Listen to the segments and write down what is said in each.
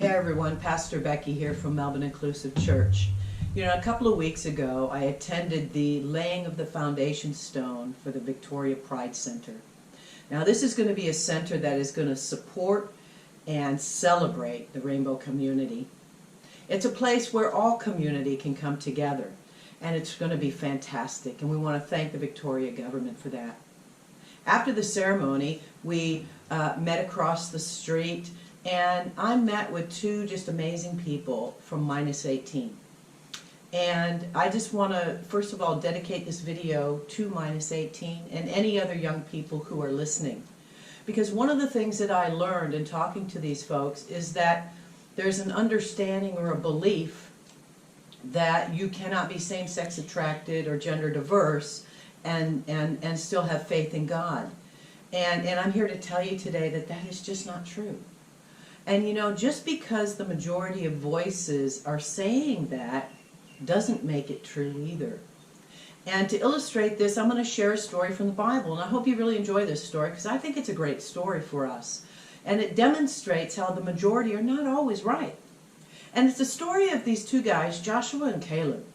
Hey everyone, Pastor Becky here from Melbourne Inclusive Church. You know, a couple of weeks ago I attended the laying of the foundation stone for the Victoria Pride Center. Now this is going to be a center that is going to support and celebrate the rainbow community. It's a place where all community can come together, and it's going to be fantastic, and we want to thank the Victoria government for that. After the ceremony, we met across the street, and I met with two just amazing people from Minus 18. And I just want to, first of all, dedicate this video to Minus 18 and any other young people who are listening. Because one of the things that I learned in talking to these folks is that there's an understanding or a belief that you cannot be same-sex attracted or gender diverse and still have faith in God. And I'm here to tell you today that that is just not true. And you know, just because the majority of voices are saying that doesn't make it true either. And to illustrate this, I'm going to share a story from the Bible, and I hope you really enjoy this story because I think it's a great story for us. And it demonstrates how the majority are not always right. And it's the story of these two guys, Joshua and Caleb.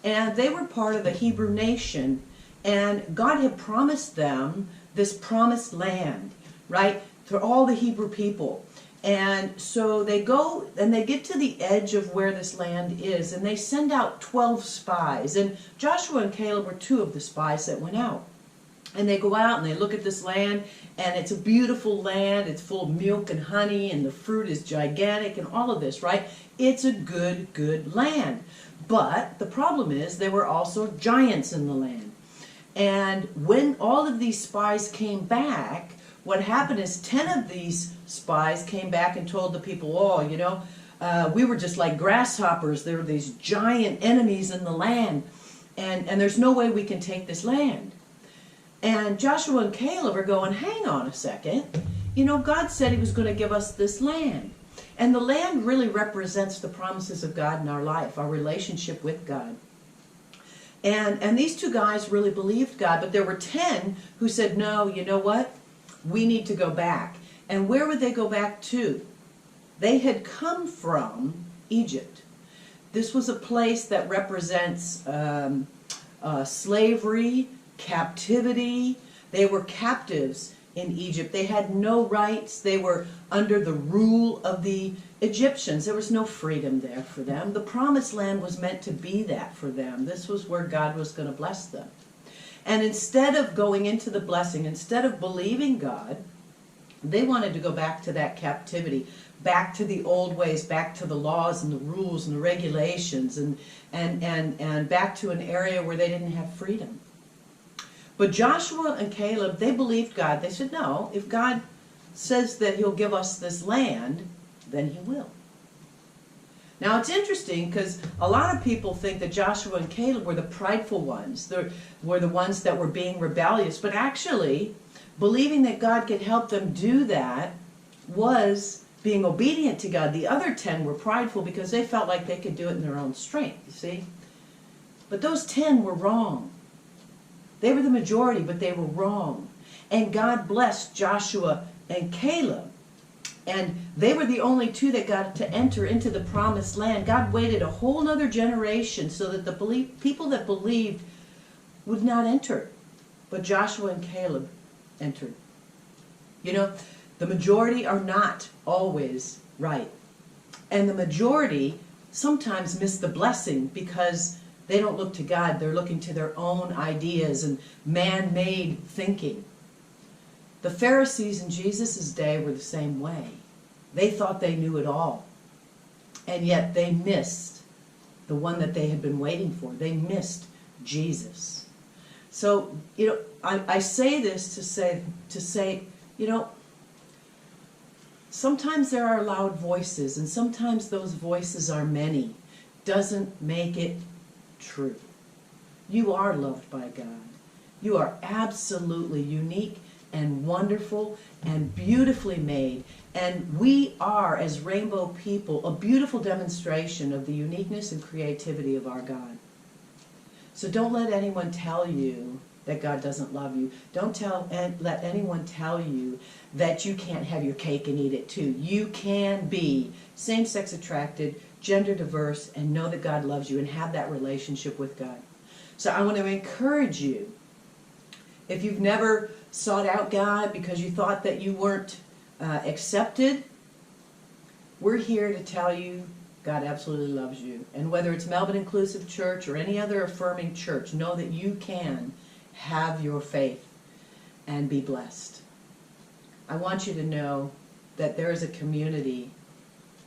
And they were part of the Hebrew nation, and God had promised them this promised land, right, for all the Hebrew people. And so they go and they get to the edge of where this land is, and they send out 12 spies. And Joshua and Caleb were two of the spies that went out. And they go out and they look at this land, and it's a beautiful land. It's full of milk and honey, and the fruit is gigantic and all of this, right? It's a good land. But the problem is there were also giants in the land. And when all of these spies came back, what happened is 10 of these spies came back and told the people, oh, you know, we were just like grasshoppers. There were these giant enemies in the land, and there's no way we can take this land. And Joshua and Caleb are going, hang on a second. You know, God said he was going to give us this land. And the land really represents the promises of God in our life, our relationship with God. And these two guys really believed God, but there were 10 who said, no, you know what? We need to go back. And where would they go back to? They had come from Egypt. This was a place that represents slavery, captivity. They were captives in Egypt. They had no rights. They were under the rule of the Egyptians. There was no freedom there for them. The promised land was meant to be that for them. This was where God was going to bless them. And instead of going into the blessing, instead of believing God, they wanted to go back to that captivity, back to the old ways, back to the laws and the rules and the regulations, and back to an area where they didn't have freedom. But Joshua and Caleb, they believed God. They said, no, if God says that he'll give us this land, then he will. Now it's interesting because a lot of people think that Joshua and Caleb were the prideful ones, were the ones that were being rebellious, but actually believing that God could help them do that was being obedient to God. The other 10 were prideful because they felt like they could do it in their own strength, you see. But those 10 were wrong. They were the majority, but they were wrong. And God blessed Joshua and Caleb. And they were the only two that got to enter into the promised land. God waited a whole other generation so that the people that believed would not enter. But Joshua and Caleb entered. You know, the majority are not always right. And the majority sometimes miss the blessing because they don't look to God. They're looking to their own ideas and man-made thinking. The Pharisees in Jesus' day were the same way. They thought they knew it all. And yet they missed the one that they had been waiting for. They missed Jesus. So, you know, I say this to say, you know, sometimes there are loud voices, and sometimes those voices are many. Doesn't make it true. You are loved by God. You are absolutely unique and wonderful and beautifully made. And we are, as rainbow people, a beautiful demonstration of the uniqueness and creativity of our God. So don't let anyone tell you that God doesn't love you. Don't let anyone tell you that you can't have your cake and eat it too. You can be same-sex attracted, gender diverse, and know that God loves you and have that relationship with God. So I want to encourage you, if you've never sought out God because you thought that you weren't accepted, we're here to tell you God absolutely loves you. And whether it's Melbourne Inclusive Church or any other affirming church, know that you can have your faith and be blessed. I want you to know that there is a community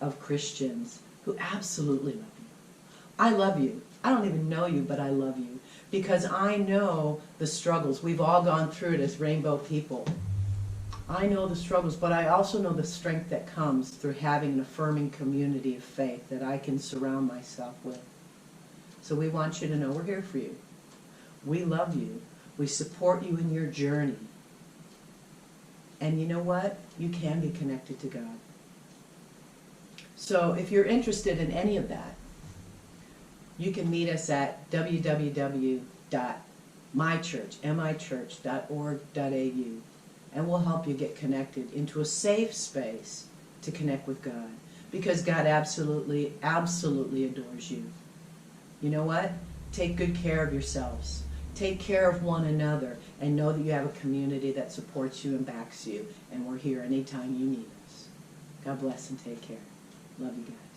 of Christians who absolutely love you. I love you. I don't even know you, but I love you because I know the struggles. We've all gone through it as rainbow people. I know the struggles, but I also know the strength that comes through having an affirming community of faith that I can surround myself with. So we want you to know we're here for you. We love you. We support you in your journey. And you know what? You can be connected to God. So if you're interested in any of that, you can meet us at www.mychurch.org.au, and we'll help you get connected into a safe space to connect with God, because God absolutely, absolutely adores you. You know what? Take good care of yourselves. Take care of one another, and know that you have a community that supports you and backs you, and we're here anytime you need us. God bless and take care. Love you guys.